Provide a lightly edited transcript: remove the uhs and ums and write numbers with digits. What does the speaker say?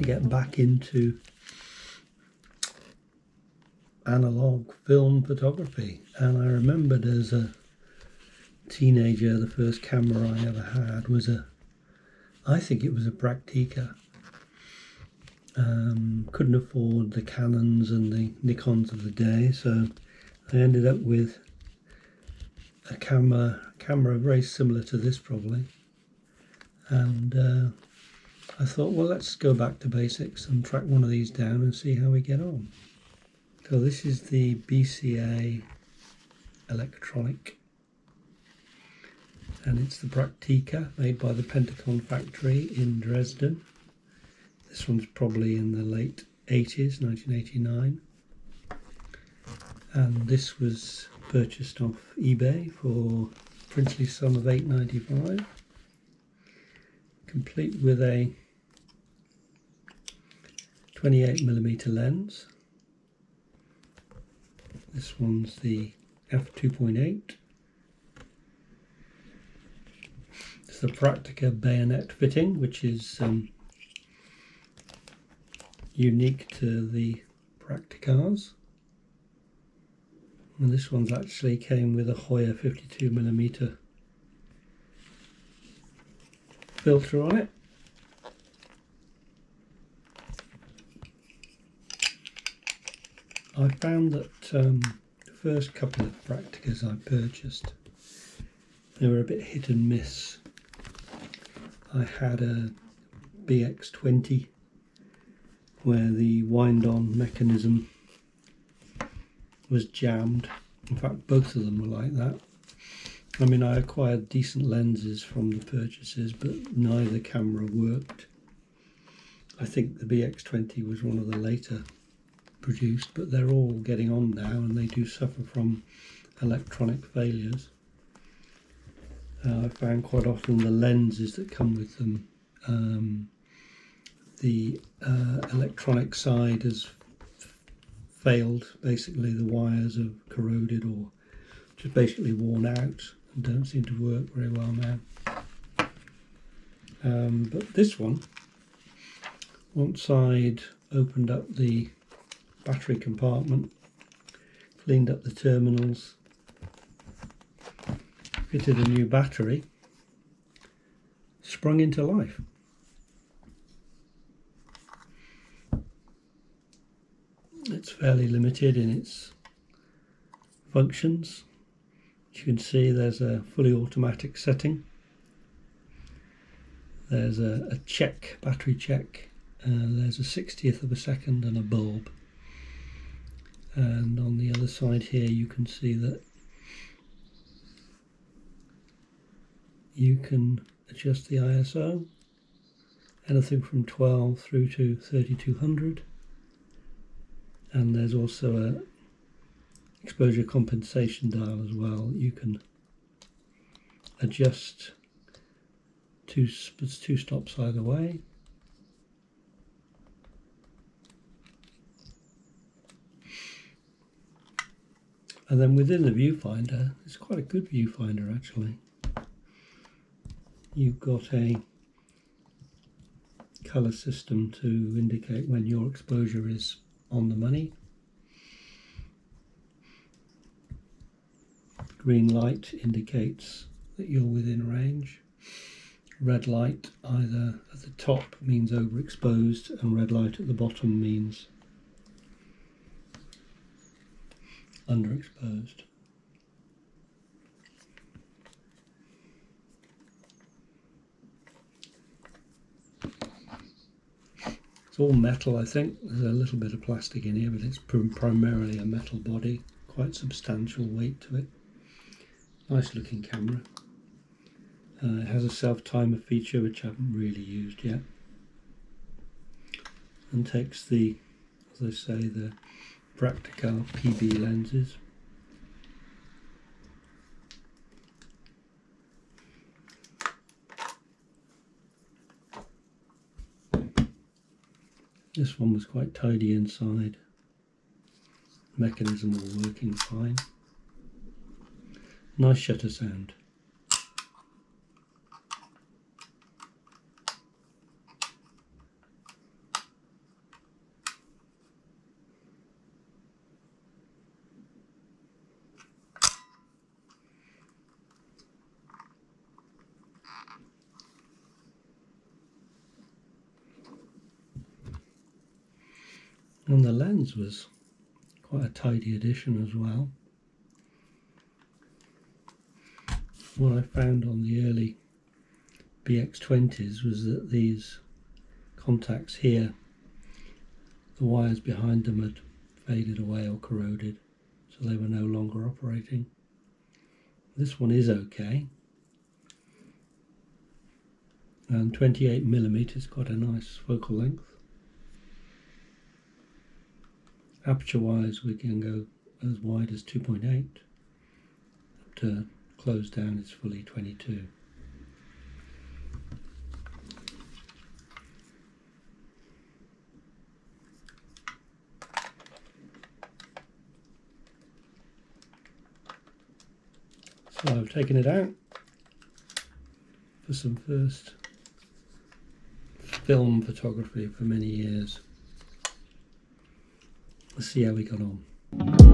get back into analog film photography, and I remembered as a teenager the first camera I ever had was I think it was a Praktica. Couldn't afford the Canons and the Nikons of the day, so I ended up with a camera very similar to this probably, and I thought, well, let's go back to basics and track one of these down and see how we get on. So this is the BCA Electronic, and it's the Praktica made by the Pentagon factory in Dresden. This one's probably in the late 80s, 1989. And this was purchased off eBay for a princely sum of $8.95, complete with a 28mm lens. This one's the f2.8. It's the Praktica bayonet fitting, which is unique to the Prakticas. And this one's actually came with a Hoya 52mm filter on it. I found that the first couple of Prakticas I purchased, they were a bit hit and miss. I had a BX20 where the wind-on mechanism was jammed. In fact, both of them were like that. I mean, I acquired decent lenses from the purchases, but neither camera worked. I think the BX20 was one of the later produced, but they're all getting on now and they do suffer from electronic failures. I found quite often the lenses that come with them, the electronic side has failed. Basically the wires have corroded or just basically worn out and don't seem to work very well now. But this one, once I'd opened up the battery compartment, cleaned up the terminals, fitted a new battery, sprung into life. It's fairly limited in its functions. As you can see, there's a fully automatic setting. There's a check, battery check. There's a 60th of a second and a bulb. And on the other side here you can see that you can adjust the ISO, anything from 12 through to 3200. And there's also a exposure compensation dial as well. You can adjust two stops either way. And then within the viewfinder, it's quite a good viewfinder actually. You've got a colour system to indicate when your exposure is on the money. Green light indicates that you're within range. Red light either at the top means overexposed, and red light at the bottom means underexposed. It's all metal, I think. There's a little bit of plastic in here, but it's primarily a metal body, quite substantial weight to it. Nice looking camera. It has a self-timer feature which I haven't really used yet, and takes the, as I say, the Praktica PB lenses. This one was quite tidy inside. Mechanism all working fine. Nice shutter sound. And the lens was quite a tidy addition as well. What I found on the early BX20s was that these contacts here, the wires behind them had faded away or corroded, so they were no longer operating. This one is okay, and 28mm has got a nice focal length. Aperture wise we can go as wide as 2.8, up to close down it's fully 22. So I've taken it out for some first film photography for many years. Let's see how we got on.